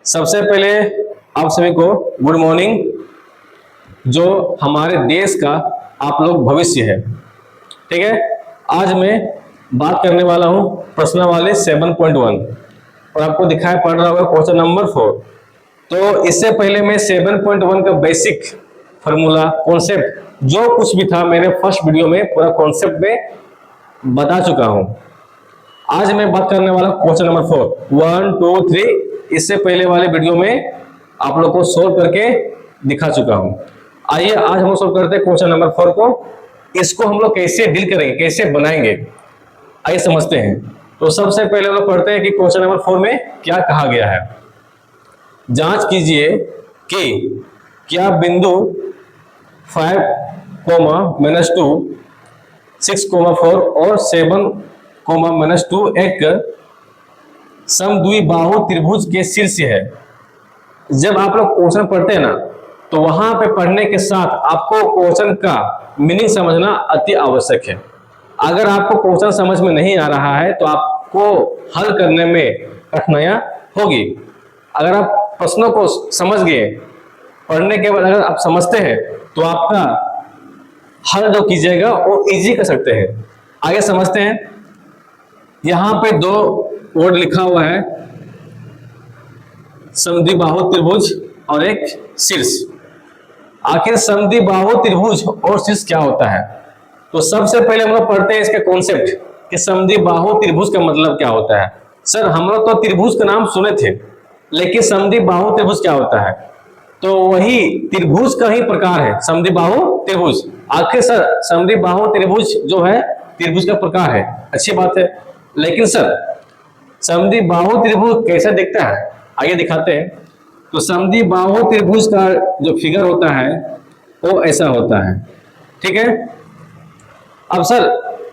सबसे पहले आप सभी को गुड मॉर्निंग। जो हमारे देश का आप लोग भविष्य है, ठीक है। आज मैं बात करने वाला हूं प्रश्न वाले 7.1 और आपको दिखाई पड़ रहा होगा क्वेश्चन नंबर 4। तो इससे पहले मैं 7.1 का बेसिक फार्मूला कॉन्सेप्ट जो कुछ भी था मैंने फर्स्ट वीडियो में पूरा कॉन्सेप्ट में बता चुका हूं। आज मैं बात करने वाला क्वेश्चन नंबर 4 1 2 3 इससे पहले वाले वीडियो में आप लोग को सोल्व करके दिखा चुका हूं। आइए आज हम सोल्व करते हैं क्वेश्चन नंबर 4 को। इसको हम लोग कैसे डील करेंगे, कैसे बनाएंगे, आइए समझते हैं। तो सबसे पहले हम लोग पढ़ते हैं कि क्वेश्चन नंबर 4 में क्या कहा गया है। जांच कीजिए कि क्या बिंदु 5, -2, 6, 4 और 7, -2 एक समद्विबाहु त्रिभुज के शीर्ष है। जब आप लोग क्वेश्चन पढ़ते हैं ना, तो वहां पे पढ़ने के साथ आपको क्वेश्चन का मीनिंग समझना अति आवश्यक है। अगर आपको क्वेश्चन समझ में नहीं आ रहा है तो आपको हल करने में कठिनाइयां होगी। अगर आप प्रश्नों को समझ गए, पढ़ने के बाद अगर आप समझते हैं तो आपका हल जो कीजिएगा वो इजी कर सकते हैं। आगे समझते हैं। यहां पे दो वर्ड लिखा हुआ है, समद्विबाहु त्रिभुज और एक शीर्ष। आखिर समद्विबाहु त्रिभुज और शीर्ष क्या होता है? तो सबसे पहले हम लोग पढ़ते हैं इसके कॉन्सेप्ट कि समद्विबाहु त्रिभुज का मतलब क्या होता है। सर हम लोग तो त्रिभुज का नाम सुने थे, लेकिन समद्विबाहु त्रिभुज क्या होता है? तो वही त्रिभुज का ही प्रकार है समद्विबाहु त्रिभुज। आखिर सर समद्विबाहु त्रिभुज जो है त्रिभुज का प्रकार है, अच्छी बात है, लेकिन सर समद्विबाहु त्रिभुज कैसा दिखता है आगे दिखाते हैं। तो समद्विबाहु त्रिभुज का जो फिगर होता है वो ऐसा होता है, ठीक है। अब सर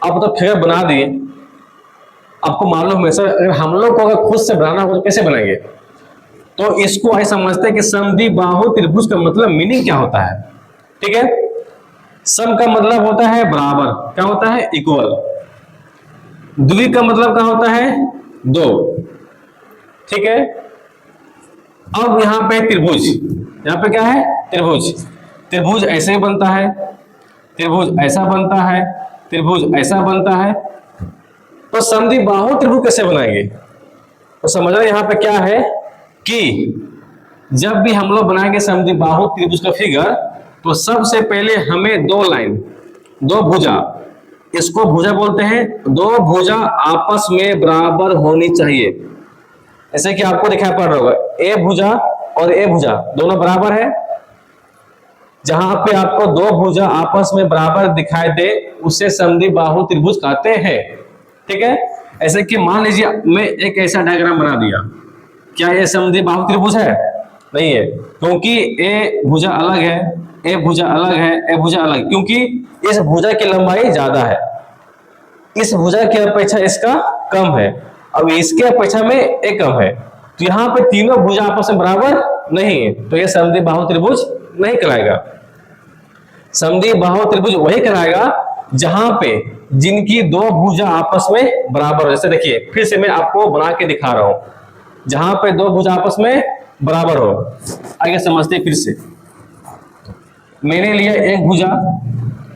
आप तो फिगर बना दिए, आपको मालूम है सर अगर हम लोग को अगर खुद से बनाना हो तो कैसे बनाएंगे? तो इसको ऐसा समझते हैं कि समद्विबाहु त्रिभुज का मतलब मीनिंग क्या होता है, ठीक है। सम का मतलब होता है बराबर, क्या होता है? इक्वल। द्वि का मतलब क्या होता है? दो, ठीक है। अब यहां पे त्रिभुज, यहां पे क्या है? त्रिभुज। त्रिभुज ऐसे बनता है, त्रिभुज ऐसा बनता है, त्रिभुज ऐसा बनता है। तो समद्विबाहु त्रिभुज कैसे बनाएंगे? तो समझना यहां पे क्या है कि जब भी हम लोग बनाएंगे समद्विबाहु त्रिभुज का फिगर, तो सबसे पहले हमें दो लाइन, दो भुजा, इसको भुजा बोलते हैं, दो भुजा आपस में बराबर होनी चाहिए। ऐसे कि आपको दिखाई पड़ रहा होगा ए भुजा और ए भुजा दोनों बराबर है। जहां पे आपको दो भुजा आपस में बराबर दिखाई दे उसे समद्विबाहु त्रिभुज कहते हैं, ठीक है। ऐसे कि मान लीजिए मैं एक ऐसा डायग्राम बना दिया, क्या ये समद्विबाहु त्रिभुज है? नहीं है, क्योंकि ए भुजा अलग है, ए भुजा अलग है, ए भुजा अलग, क्योंकि इस भुजा की लंबाई ज्यादा है, इस भुजा की अपेक्षा इसका कम है, अब इसके अपेक्षा में एक कम है। तो यहाँ पे तीनों भुजा आपस में बराबर नहीं है, तो यह समद्विबाहु त्रिभुज नहीं कहलाएगा। समद्विबाहु त्रिभुज वही कहलाएगा जहां पे जिनकी दो भुजा आपस में बराबर हो। जैसे देखिए फिर से मैं आपको बना के दिखा रहा हूं, जहां पे दो भुजा आपस में बराबर हो। आगे समझते फिर से। मैंने लिया एक भुजा,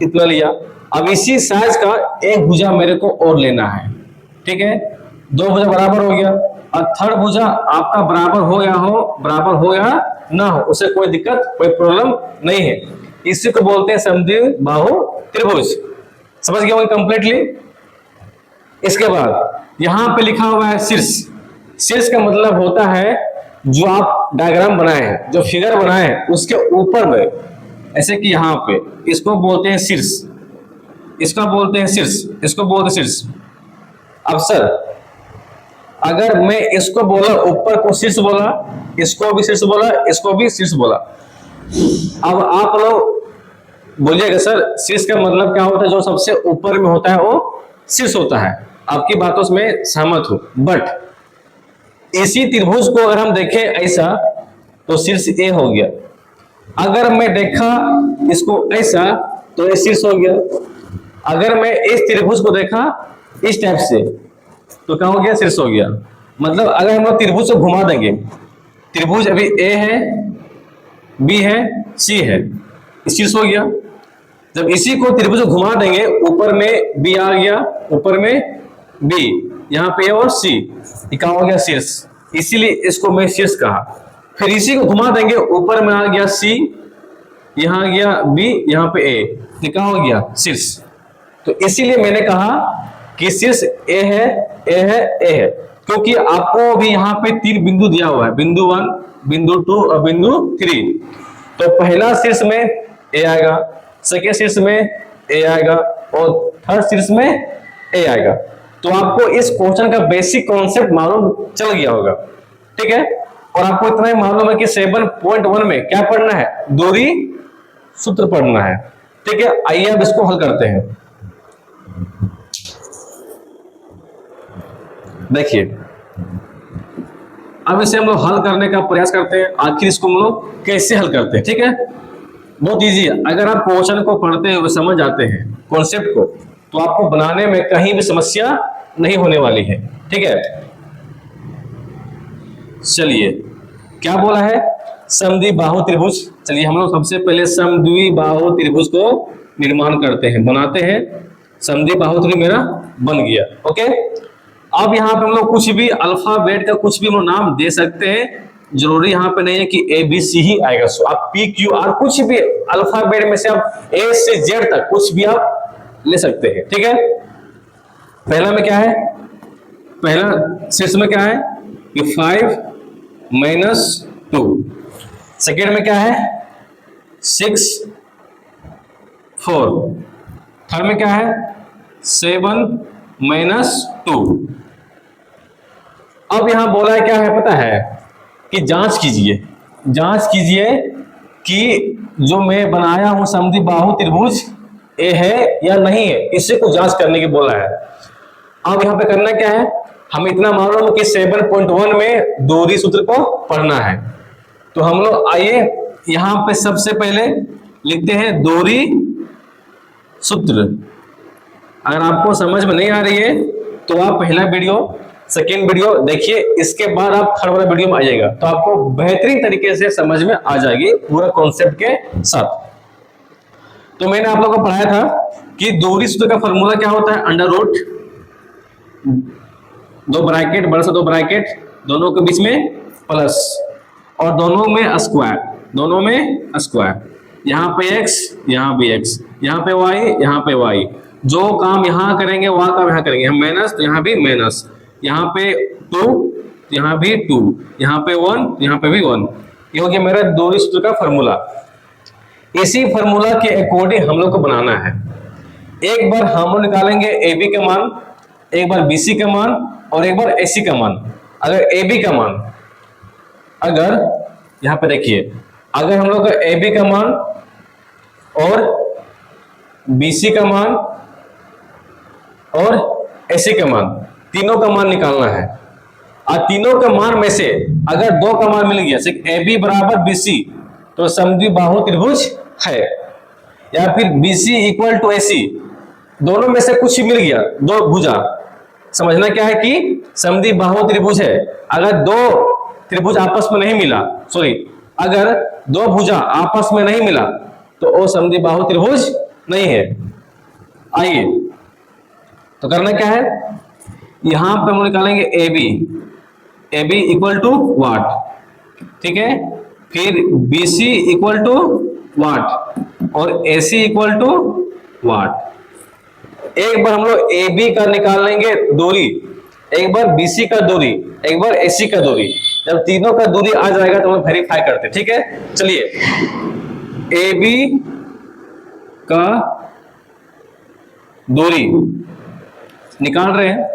इतना लिया, अब इसी साइज का एक भुजा मेरे को और लेना है, ठीक है। दो भुजा बराबर हो गया, और थर्ड भुजा आपका बराबर हो गया हो, बराबर हो या ना हो, उसे कोई दिक्कत, कोई प्रॉब्लम नहीं है। इसी को बोलते हैं समद्विबाहु त्रिभुज। समझ गए कंप्लीटली? इसके बाद यहां पे लिखा हुआ है शीर्ष। शीर्ष का मतलब होता है जो आप डायग्राम बनाए हैं, जो फिगर बनाए हैं उसके ऊपर में, ऐसे कि यहां पे इसको बोलते हैं शीर्ष, इसको बोलते हैं शीर्ष, इसको बोलते हैं शीर्ष। अब सर अगर मैं इसको बोला, ऊपर को शीर्ष बोला, इसको भी शीर्ष बोला, इसको भी शीर्ष बोला, अब आप लोग बोलिएगा सर शीर्ष का मतलब क्या होता है? जो सबसे ऊपर में होता है वो शीर्ष होता है। आपकी बातों से मैं सहमत हूं, बट इसी त्रिभुज को अगर हम देखें ऐसा तो शीर्ष ए हो गया। अगर मैं देखा इसको ऐसा तो ये शीर्ष हो गया। अगर मैं इस त्रिभुज को देखा इस टाइप से तो क्या हो गया? शीर्ष हो गया। मतलब अगर हम लोग त्रिभुज को घुमा देंगे, त्रिभुज अभी ए है, बी है, सी है, इस चीज हो गया। जब इसी को त्रिभुज को घुमा देंगे, ऊपर में बी आ गया, ऊपर में बी, यहाँ पे ए और सी, क्या हो गया शीर्ष, इसीलिए इसको मैं शीर्ष कहा। फिर इसी को घुमा देंगे, ऊपर में आ गया सी, यहाँ आ गया बी, यहाँ पे ए, क्या हो गया शीर्ष। तो इसीलिए मैंने कहा कि शीर्ष ए है, ए है, ए है, क्योंकि आपको अभी यहाँ पे 3 बिंदु दिया हुआ है, बिंदु 1, बिंदु 2 और बिंदु 3। तो पहला शीर्ष में ए आएगा, सेकेंड शीर्ष में ए आएगा और थर्ड शीर्ष में ए आएगा। तो आपको इस क्वेश्चन का बेसिक कॉन्सेप्ट मालूम चल गया होगा, ठीक है। और आपको इतना ही मालूम है कि 7.1 में क्या पढ़ना है, दूरी सूत्र पढ़ना है, ठीक है। आइए अब इसको हल करते हैं। देखिए अब इसे हम लोग हल करने का प्रयास करते हैं, आखिर इसको हम लोग कैसे हल करते हैं, ठीक है। बहुत इजी है, अगर आप क्वेश्चन को पढ़ते हुए समझ जाते हैं कॉन्सेप्ट को, तो आपको बनाने में कहीं भी समस्या नहीं होने वाली है, ठीक है। चलिए क्या बोला है, समद्विबाहु त्रिभुज। चलिए हम लोग सबसे पहले समद्विबाहु त्रिभुज को निर्माण करते हैं, बनाते हैं। समद्विबाहु त्रिभुज मेरा बन गया, ओके। अब यहाँ पे हम लोग कुछ भी अल्फाबेट का कुछ भी हम लोग नाम दे सकते हैं, जरूरी यहाँ पे नहीं है कि ए बी सी ही आएगा। सो आप पी क्यू आर कुछ भी अल्फाबेट में से आप ए से जेड तक कुछ भी आप ले सकते हैं, ठीक है। पहला में क्या है, पहला शीर्ष में क्या है कि 5 - 2। सेकेंड में क्या है 6 4। थर्ड में क्या है 7 - 2। अब यहां बोला है क्या है पता है कि जांच कीजिए, जांच कीजिए कि जो मैं बनाया हूं समद्विबाहु त्रिभुज ए है या नहीं है, इसी को जांच करने की बोला है। अब यहां पे करना क्या है, हम इतना मालूम कि 7.1 में दूरी सूत्र को पढ़ना है। तो हम लोग आइए यहां पे सबसे पहले लिखते हैं दूरी सूत्र। अगर आपको समझ में नहीं आ रही है तो आप पहला वीडियो सेकेंड वीडियो देखिए, इसके बाद आप थर्ड वाला वीडियो में आइएगा, तो आपको बेहतरीन तरीके से समझ में आ जाएगी पूरा कॉन्सेप्ट के साथ। तो मैंने आप लोगों को पढ़ाया था कि दूरी सूत्र का फॉर्मूला क्या होता है, अंडर रूट 2 ब्रैकेट, बड़ा सा 2 ब्रैकेट, दोनों के बीच में प्लस और दोनों में स्क्वायर, दोनों में स्क्वायर। यहाँ पे x, यहाँ भी x, यहाँ पे y, यहाँ पे y। जो काम यहाँ करेंगे वह काम यहाँ करेंगे, हम माइनस तो यहाँ भी माइनस, यहाँ पे 2, यहाँ भी 2, यहाँ पे 1, यहाँ पे भी 1। ये हो गया मेरा दूरी सूत्र का फॉर्मूला। इसी फॉर्मूला के अकॉर्डिंग हम लोग को बनाना है। एक बार हम लोग निकालेंगे ए बी का मान, एक बार बी सी का मान और एक बार ए सी का मान। अगर ए बी का मान, अगर यहाँ पे देखिए, अगर हम लोग का ए बी का मान और बी सी का मान और ए सी का मान, तीनों का मान निकालना है। और तीनों का मान में से अगर 2 का मान मिल गया, ए बी बराबर बी सी, तो समद्विबाहु त्रिभुज है। या फिर बी सी इक्वल टू ए सी, दोनों में से कुछ मिल गया, 2 भुजा, समझना क्या है कि समद्विबाहु त्रिभुज है। अगर 2 त्रिभुज आपस में नहीं मिला, सॉरी, अगर 2 भुजा आपस में नहीं मिला तो वो समद्विबाहु त्रिभुज नहीं है। आइए तो करना क्या है, यहां पर हम निकालेंगे ए बी इक्वल टू वाट, ठीक है। फिर बी सी इक्वल टू वाट और ए सी इक्वल टू वाट। एक बार हम लोग ए बी का निकाल लेंगे दूरी, एक बार बी सी का दूरी, एक बार ए सी का दूरी। जब तीनों का दूरी आ जाएगा तो हम वेरीफाई करते हैं, ठीक है। चलिए ए बी का दूरी निकाल रहे हैं,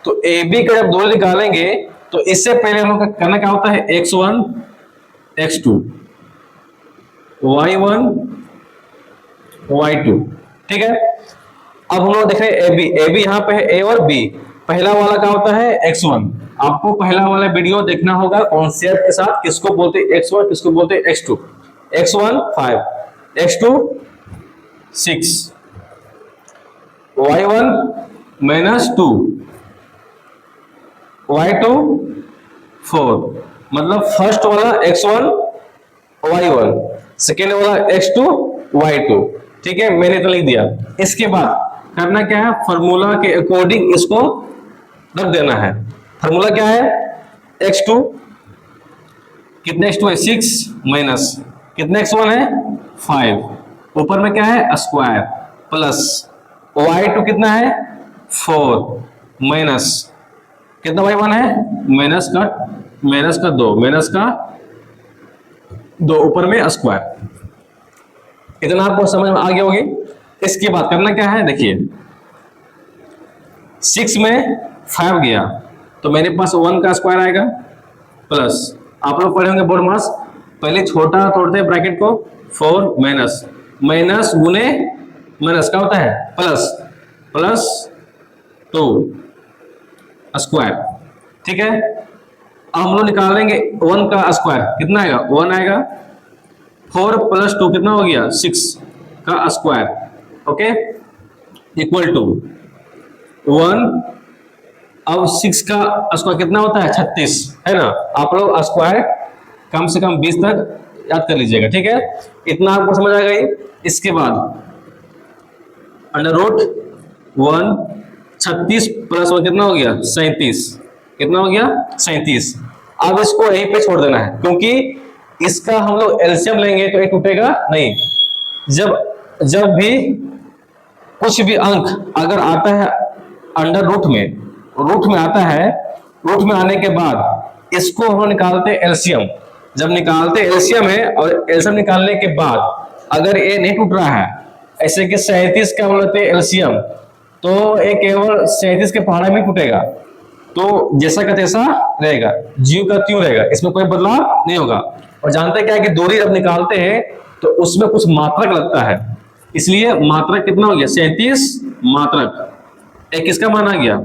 तो ए बी का जब दूरी निकालेंगे तो इससे पहले हम लोग का करना क्या होता है, x1 x2 y1 y2, ठीक है। अब हम लोग देख रहे हैं ए बी यहाँ पे है, ए और बी। पहला वाला क्या होता है x1। आपको पहला वाला वीडियो देखना होगा कॉन्सेप्ट के साथ, किसको बोलते हैं x1, किसको बोलते हैं x2। x1 5, x2 6, y1 -2, y2 4, मतलब फर्स्ट वाला x1 y1, सेकेंड वाला x2 y2। ठीक है, मैंने तो लिख दिया। इसके बाद करना क्या है, फॉर्मूला के अकॉर्डिंग इसको रख देना है। फॉर्मूला क्या है, x2 कितने x2 है 6 माइनस कितने x1 है 5, ऊपर में क्या है स्क्वायर, प्लस y2 कितना है 4 माइनस कितना y1 है माइनस का 2 ऊपर में स्क्वायर। इतना आपको समझ में आ गया होगी। इसके बाद करना क्या है, देखिए 6 में 5 गया तो मेरे पास 1 का स्क्वायर आएगा, प्लस आप लोग पढ़े होंगे बोर्ड मास, पहले छोटा तोड़ते हैं ब्रैकेट को, 4 माइनस गुने माइनस का होता है प्लस 2 स्क्वायर। ठीक है, अब हम लोग निकालेंगे 1 का स्क्वायर कितना आएगा 1 आएगा, 4 प्लस 2 कितना हो गया 6 का स्क्वायर, ओके, इक्वल टू 1। अब 6 का स्क्वायर कितना होता है 36, है ना। आप लोग स्क्वायर कम से कम 20 तक याद कर लीजिएगा। ठीक है, इतना आपको समझ आ गई। इसके बाद अंडर रूट 1, 36 प्लस 1 कितना हो गया 37, कितना हो गया 37। अब इसको यहीं पे छोड़ देना है, क्योंकि इसका हम लोग एलसीएम लेंगे तो ये टूटेगा नहीं। जब भी कुछ भी अंक अगर आता है अंडर रूट में आता है, रूट में आने के बाद इसको हम निकालते हैं एलसीएम। जब निकालते एलसीएम है और एलसीएम निकालने के बाद अगर ये नहीं टूट रहा है, ऐसे कि 37 का बोलते हैं एलसीएम, तो ये केवल 37 के पहाड़ा में टूटेगा, तो जैसा का तैसा रहेगा, ज्यों का त्यों रहेगा, इसमें कोई बदलाव नहीं होगा। और जानते हैं क्या है कि दूरी जब निकालते हैं तो उसमें कुछ मात्रक लगता है, इसलिए मात्रक कितना हो गया 37 मात्रक। एक किसका मान आ गया,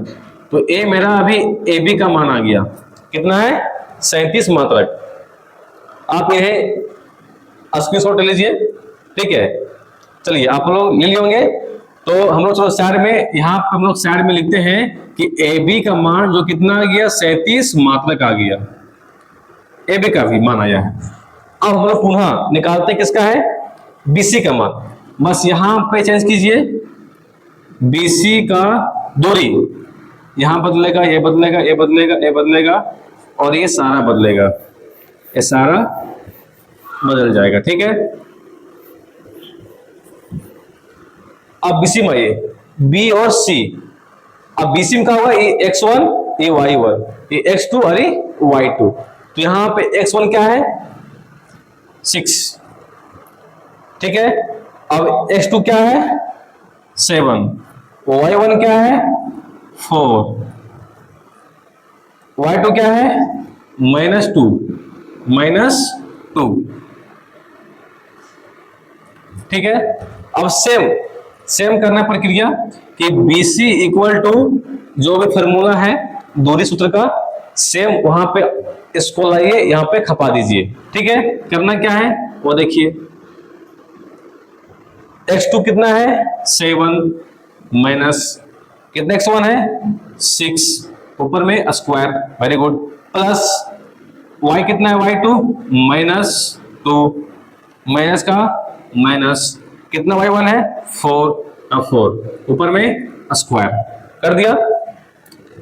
तो ए मेरा अभी ए बी का मान आ गया, कितना है 37 मात्रक। आप यह स्क्रीनशॉट ले लीजिए। ठीक है, चलिए आप लोग ले लिए होंगे, तो हम लोग साइड में, यहाँ पर हम लोग साइड में लिखते हैं कि ए बी का मान जो कितना आ गया 37 मात्रक आ गया, ए बी का भी मान आया है। अब हम लोग पुनः निकालते किसका है बीसी का मान, बस यहाँ पे चेंज कीजिए, बीसी का दूरी यहाँ बदलेगा, ये बदलेगा, ये बदलेगा, ये बदलेगा और ये सारा बदलेगा, ये सारा बदल जाएगा। ठीक है, अब बीसी में आइए, बी और सी। अब बीसी में क्या होगा, ये x1 ये y1 ये x2 और ये y2। तो यहां पे x1 क्या है 6, ठीक है। अब x2 क्या है 7, y1 क्या है 4, y2 क्या है -2। ठीक है, अब सेम करना प्रक्रिया कि BC इक्वल टू जो भी फॉर्मूला है दूरी सूत्र का, सेम वहां पे इसको लाइए, यहां पे खपा दीजिए। ठीक है, करना क्या है वो देखिए, x2 कितना है 7 माइनस कितना x1 है 6, ऊपर में square, very good, plus y कितना है y2 -2, माइनस का माइनस कितना y1 है 4, ऊपर में स्क्वायर कर दिया।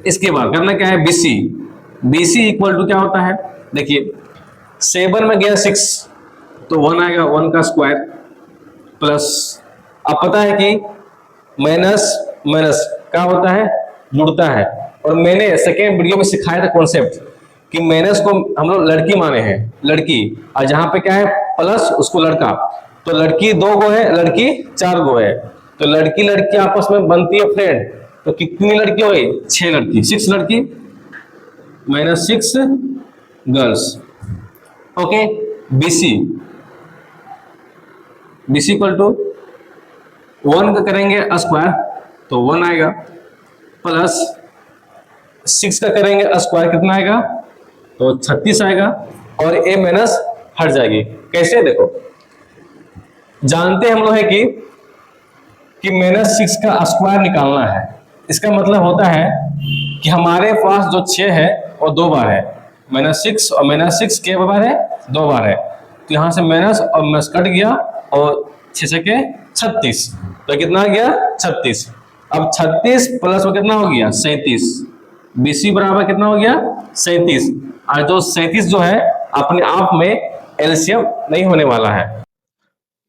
इसके बाद करना क्या है BC इक्वल टू क्या होता है, देखिए 7 में गया 6 तो 1 आएगा, 1 का स्क्वायर, प्लस अब पता है कि माइनस क्या होता है जुड़ता है, और मैंने सेकेंड वीडियो में सिखाया था कॉन्सेप्ट कि माइनस को हम लोग लड़की माने हैं, लड़की, और जहां पे क्या है प्लस उसको लड़का, तो लड़की 2 गो है, लड़की 4 गो है, तो लड़की आपस में बनती है फ्रेंड, तो कितनी लड़की हो गई 6 लड़की, 6 लड़की -6 girls. Okay, BC equal to 1 का करेंगे स्क्वायर तो 1 आएगा, प्लस 6 का करेंगे स्क्वायर कितना आएगा तो 36 आएगा, और ए माइनस हट जाएगी। कैसे देखो, जानते हम लोग है कि -6 का स्क्वायर निकालना है। इसका मतलब होता है कि हमारे पास जो 6 है और 2 बार है, -6 और -6 के बार है, 2 बार है, तो यहाँ से माइनस और माइनस कट गया और 6 के 36, तो कितना आ गया 36। अब 36 प्लस में कितना हो गया 37, BC बराबर कितना हो गया 37। और जो 37 जो है अपने आप में एलसीएम नहीं होने वाला है,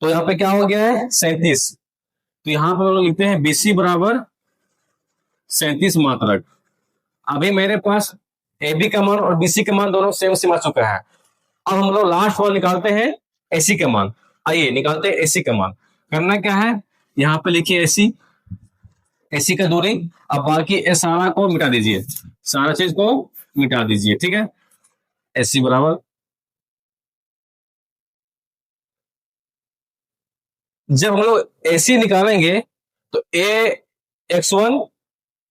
तो यहाँ पे क्या हो गया है 37, तो यहाँ पर हम लोग लिखते हैं BC बराबर 37 मात्रक। अभी मेरे पास AB का मान और BC का मान दोनों सेम सेम आ चुका है। अब हम लोग लास्ट वाला निकालते हैं AC का मान। आइए निकालते हैं AC का मान। करना क्या है, यहाँ पे लिखिए AC का दूरी, अब बाकी ये सारा को मिटा दीजिए, सारा चीज को मिटा दीजिए, ठीक है। AC बराबर, जब हम लोग AC निकालेंगे तो x1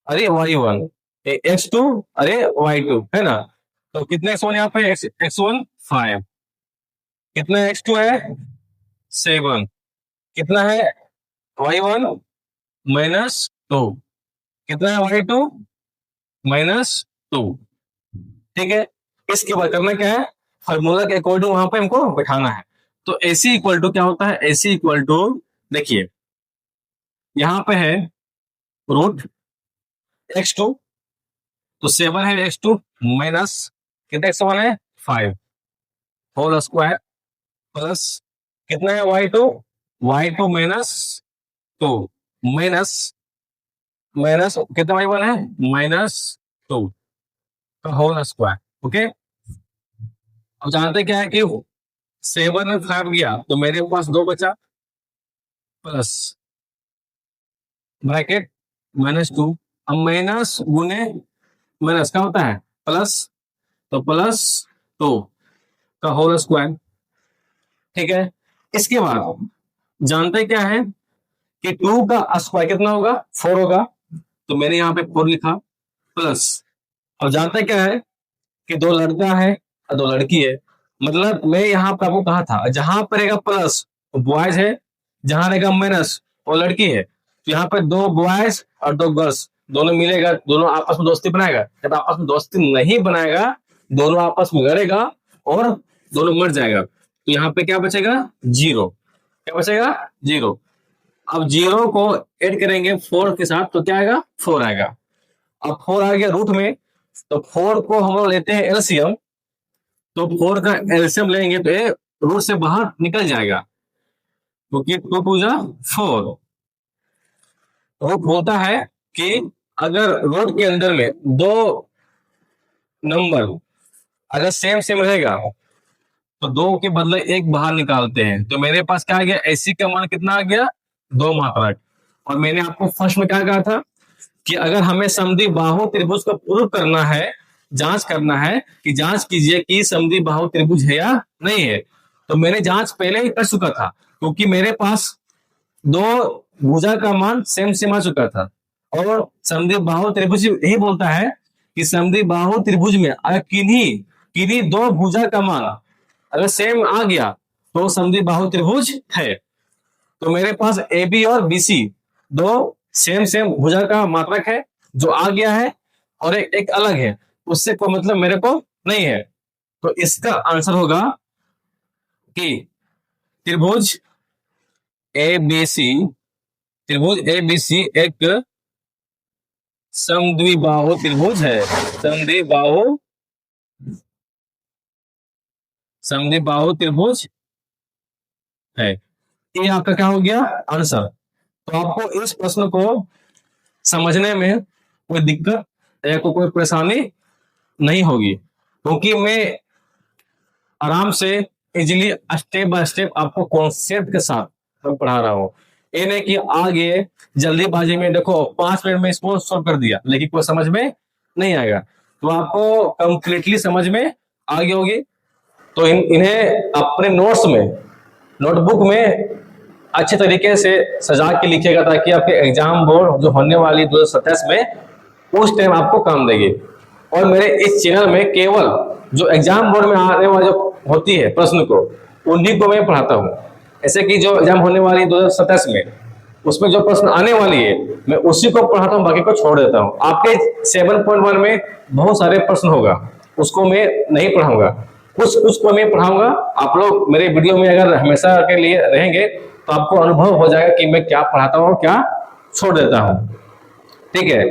अरे y1, x2 अरे y2, है ना। तो कितने x1 यहाँ पे x1 5, कितना x2 है 7, कितना है y1 -2, कितना है y2 -2, ठीक है। इसके बाद करना क्या है, फार्मूला के अकॉर्डिंग वहां पे हमको बैठाना है। तो AC इक्वल टू क्या होता है, AC इक्वल टू देखिए यहां पे है रूट x2, तो 7 है x2 माइनस कितना x1 है 5 होल स्क्वायर प्लस कितना है y2 -2 माइनस माइनस कितना y1 है -2 का होल स्क्वायर, ओके। अब जानते क्या है कि 7 में 5 गया तो मेरे पास 2 बचा, प्लस ब्रैकेट -2, अब माइनस गुने माइनस क्या होता है प्लस, तो +2 का होल स्क्वायर, ठीक है। इसके बाद जानते क्या है कि 2 का स्क्वायर कितना होगा 4 होगा, तो मैंने यहाँ पे 4 लिखा, प्लस अब जानते क्या है कि 2 लड़का है और 2 लड़की है, मतलब मैं यहाँ पे आपको कहा था जहां पर रहेगा प्लस वो बॉयज है, जहां रहेगा माइनस वो लड़की है, तो यहाँ पे 2 बॉयज और 2 गर्ल्स दोनों मिलेगा, दोनों आपस में दोस्ती बनाएगा। जब आपस में दोस्ती नहीं बनाएगा, दोनों आपस में लड़ेगा और दोनों मर जाएगा, तो यहाँ पे क्या बचेगा 0, क्या बचेगा 0। अब 0 को ऐड करेंगे 4 के साथ तो क्या आएगा 4 आएगा। अब 4 आ गया रूट में, तो 4 को हम लोग लेते हैं एलसीएम, तो 4 का एलसीएम लेंगे तो ये रूट से बाहर निकल जाएगा, क्योंकि 2 2 जा 4। रूट बोलता है कि अगर रूट के अंदर में 2 नंबर अगर सेम सेम रहेगा तो 2 के बदले 1 बाहर निकालते हैं, तो मेरे पास क्या आ गया AC का मान कितना आ गया 2 मात्रक। और मैंने आपको फर्स्ट में क्या कहा था कि अगर हमें समद्विबाहु त्रिभुज को प्रूव करना है, जांच करना है कि जांच कीजिए कि समद्विबाहु त्रिभुज है या नहीं है, तो मैंने जांच पहले ही कर चुका था, क्योंकि मेरे पास 2 भुजा का मान सेम सेम आ चुका था। और समद्विबाहु त्रिभुज यही बोलता है कि समद्विबाहु त्रिभुज में अगर किन्हीं 2 भुजा का मान अगर सेम आ गया तो समद्विबाहु त्रिभुज है। तो मेरे पास AB और BC 2 सेम सेम भुजा का मात्रक है, जो आ गया है, और एक अलग है, उससे कोई मतलब मेरे को नहीं है। तो इसका आंसर होगा कि त्रिभुज ABC एक समद्विबाहु त्रिभुज है, समद्विबाहु त्रिभुज है। ये आपका क्या हो गया आंसर। तो आपको इस प्रश्न को समझने में कोई दिक्कत या कोई परेशानी नहीं होगी, क्योंकि मैं आराम से इजीली स्टेप बाय स्टेप आपको कॉन्सेप्ट के साथ मैं पढ़ा रहा हूँ। ये नहीं कि आगे जल्दीबाजी में देखो 5 मिनट में इसको सॉल्व कर दिया लेकिन कोई समझ में नहीं आएगा, तो आपको कंप्लीटली समझ में आ गई होगी। तो इन्हें अपने नोट्स में नोटबुक में अच्छे तरीके से सजा के लिखिएगा, ताकि आपके एग्जाम बोर्ड जो होने वाली 2027 में उस टाइम आपको काम देगी। और मेरे इस चैनल में केवल जो एग्जाम बोर्ड में आने वाली जो होती है प्रश्न को उन्हीं को मैं पढ़ाता हूँ। ऐसे कि जो एग्जाम होने वाली 2027 में उसमें जो प्रश्न आने वाली है मैं उसी को पढ़ाता हूँ, बाकी को छोड़ देता हूँ। आपके 7.1 में बहुत सारे प्रश्न होगा, उसको मैं नहीं पढ़ाऊंगा, कुछ कुछ को मैं पढ़ाऊंगा। आप लोग मेरे वीडियो में अगर हमेशा के लिए रहेंगे तो आपको अनुभव हो जाएगा कि मैं क्या पढ़ाता हूँ, क्या छोड़ देता हूँ। ठीक है।